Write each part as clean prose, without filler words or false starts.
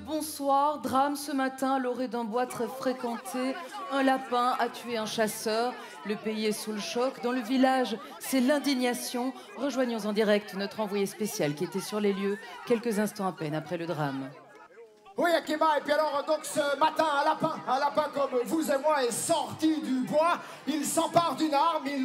bonsoir. Drame ce matin à l'orée d'un bois très fréquenté. Un lapin a tué un chasseur. Le pays est sous le choc. Dans le village, c'est l'indignation. Rejoignons en direct notre envoyé spécial qui était sur les lieux quelques instants à peine après le drame. Oui, Akima, et puis alors, donc ce matin, un lapin comme vous et moi est sorti du bois, il s'empare d'une arme, il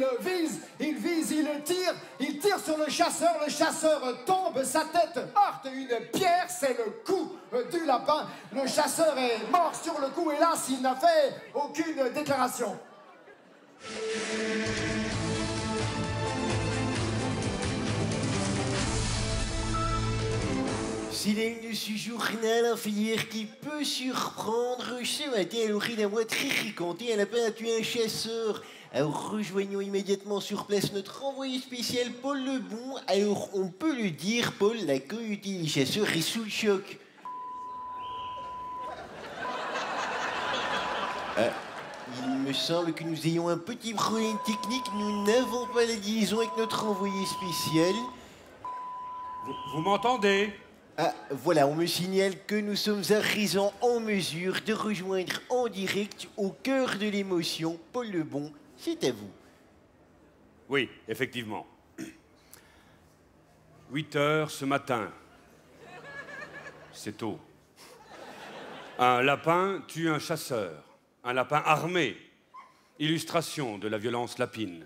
tire sur le chasseur tombe, sa tête heurte une pierre, c'est le coup du lapin. Le chasseur est mort sur le coup, hélas, il n'a fait aucune déclaration. S'il y a une de ce journal inférieur qui peut surprendre, ce matin, à l'orée d'un bois très fréquenté, un lapin a tué un chasseur. Alors rejoignons immédiatement sur place notre envoyé spécial Paul Lebon. Alors on peut le dire, Paul, la communauté des chasseurs est sous le choc. Il me semble que nous ayons un petit problème technique. Nous n'avons pas la liaison avec notre envoyé spécial. Vous m'entendez ? Ah, voilà, on me signale que nous sommes à présent en mesure de rejoindre en direct au cœur de l'émotion Paul Lebon. C'est à vous. Oui, effectivement. 8 heures ce matin. C'est tôt. Un lapin tue un chasseur. Un lapin armé. Illustration de la violence lapine.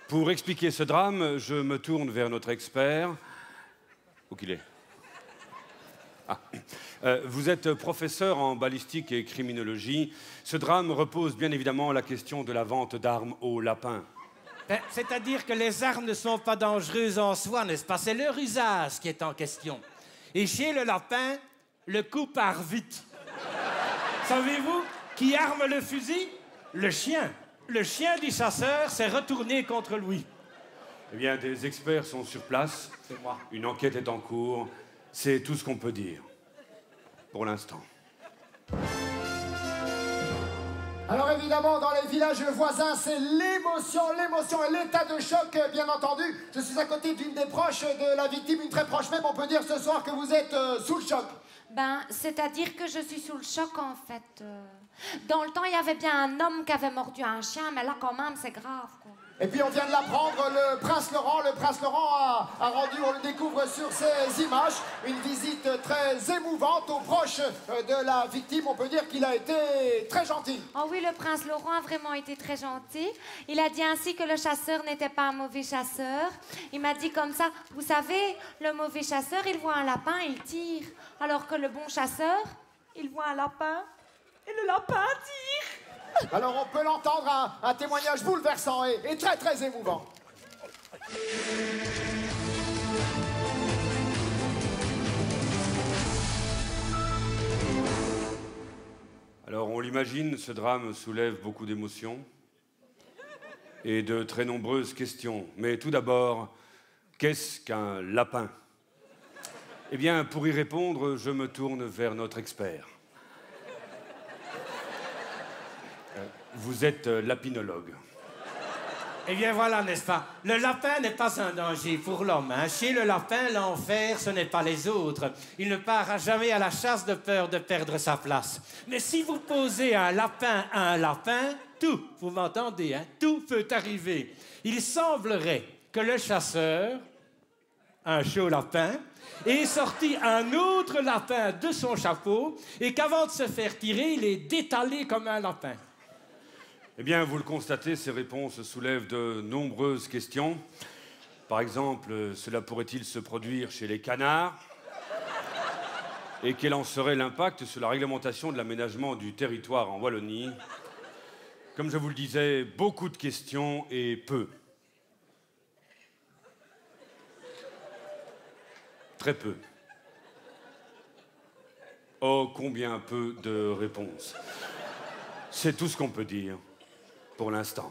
Pour expliquer ce drame, je me tourne vers notre expert. Où qu'il est ? Ah. Vous êtes professeur en balistique et criminologie. Ce drame repose bien évidemment la question de la vente d'armes aux lapins. C'est-à-dire que les armes ne sont pas dangereuses en soi, n'est-ce pas? C'est leur usage qui est en question. Et chez le lapin, le coup part vite. Savez-vous qui arme le fusil? Le chien. Le chien du chasseur s'est retourné contre lui. Eh bien, des experts sont sur place. C'est moi. Une enquête est en cours. C'est tout ce qu'on peut dire. Pour l'instant. Alors évidemment, dans les villages voisins, c'est l'émotion et l'état de choc, bien entendu. Je suis à côté d'une des proches de la victime, une très proche même. On peut dire ce soir que vous êtes sous le choc. Ben, c'est-à-dire que je suis sous le choc, en fait. Dans le temps, il y avait bien un homme qui avait mordu un chien, mais là, quand même, c'est grave, quoi. Et puis on vient de l'apprendre, le prince Laurent a rendu, on le découvre sur ces images, une visite très émouvante aux proches de la victime. On peut dire qu'il a été très gentil. Oh oui, le prince Laurent a vraiment été très gentil. Il a dit ainsi que le chasseur n'était pas un mauvais chasseur. Il m'a dit comme ça, vous savez, le mauvais chasseur, il voit un lapin, il tire. Alors que le bon chasseur, il voit un lapin et le lapin tire. Alors on peut l'entendre, un témoignage bouleversant et très très émouvant. Alors, on l'imagine, ce drame soulève beaucoup d'émotions et de très nombreuses questions. Mais tout d'abord, qu'est-ce qu'un lapin? Eh bien, pour y répondre, je me tourne vers notre expert. Vous êtes lapinologue. Eh bien voilà, n'est-ce pas? Le lapin n'est pas un danger pour l'homme. Hein? Chez le lapin, l'enfer, ce n'est pas les autres. Il ne part jamais à la chasse de peur de perdre sa place. Mais si vous posez un lapin à un lapin, tout, vous m'entendez, hein? Tout peut arriver. Il semblerait que le chasseur, un chaud lapin, ait sorti un autre lapin de son chapeau et qu'avant de se faire tirer, il est détalé comme un lapin. Eh bien, vous le constatez, ces réponses soulèvent de nombreuses questions. Par exemple, cela pourrait-il se produire chez les canards? Et quel en serait l'impact sur la réglementation de l'aménagement du territoire en Wallonie? Comme je vous le disais, beaucoup de questions et peu. Très peu. Oh, combien peu de réponses. C'est tout ce qu'on peut dire. Pour l'instant.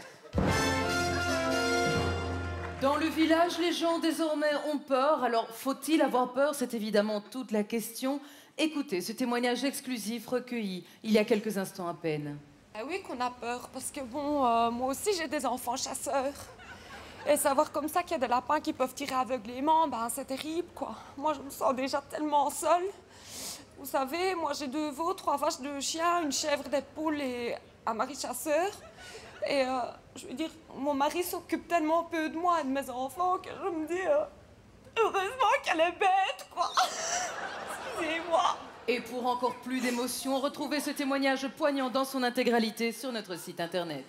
Dans le village, les gens désormais ont peur. Alors, faut-il avoir peur? C'est évidemment toute la question. Écoutez ce témoignage exclusif recueilli il y a quelques instants à peine. Ah oui qu'on a peur, parce que bon, moi aussi j'ai des enfants chasseurs. Et savoir comme ça qu'il y a des lapins qui peuvent tirer aveuglément, ben c'est terrible, quoi. Moi, je me sens déjà tellement seule. Vous savez, moi j'ai 2 veaux, 3 vaches, 2 chiens, une chèvre, des poules et un mari chasseur. Et je veux dire, mon mari s'occupe tellement peu de moi et de mes enfants que je me dis, heureusement qu'elle est bête, quoi. Excusez-moi. Et pour encore plus d'émotion, retrouvez ce témoignage poignant dans son intégralité sur notre site internet.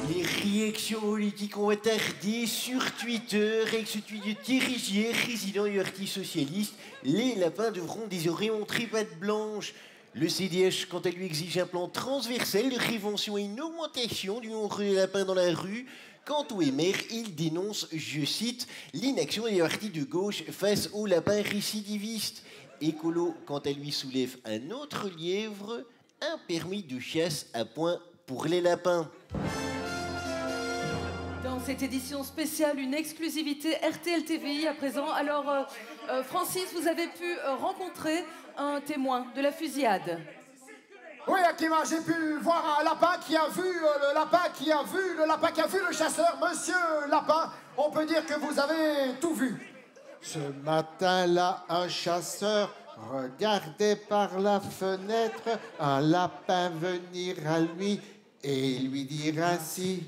Les réactions politiques ont attardé sur Twitter. Avec ce tweet de Thierry Gier, président du Parti socialiste, les lapins devront désormais montrer patte blanche. Le CDH, quant à lui, exige un plan transversal de prévention et une augmentation du nombre de lapins dans la rue. Quant au MR, il dénonce, je cite, l'inaction des partis de gauche face aux lapins récidivistes. Écolo, quant à lui, soulève un autre lièvre, un permis de chasse à point pour les lapins. Dans cette édition spéciale, une exclusivité RTL TVI à présent. Alors, Francis, vous avez pu rencontrer un témoin de la fusillade. Oui, Akima, j'ai pu voir un lapin qui a vu le lapin qui a vu le chasseur. Monsieur Lapin, on peut dire que vous avez tout vu. Ce matin-là, un chasseur regardait par la fenêtre un lapin venir à lui et lui dire ainsi: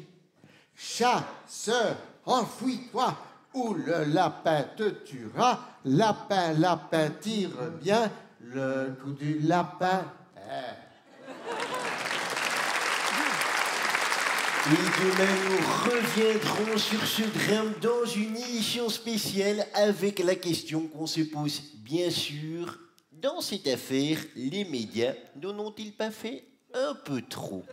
chasseur, enfuis-toi ou le lapin te tuera. Lapin, lapin, tire bien le coup du lapin. Et demain, nous reviendrons sur ce drame dans une édition spéciale avec la question qu'on se pose, bien sûr, dans cette affaire, les médias n'en ont-ils pas fait un peu trop ?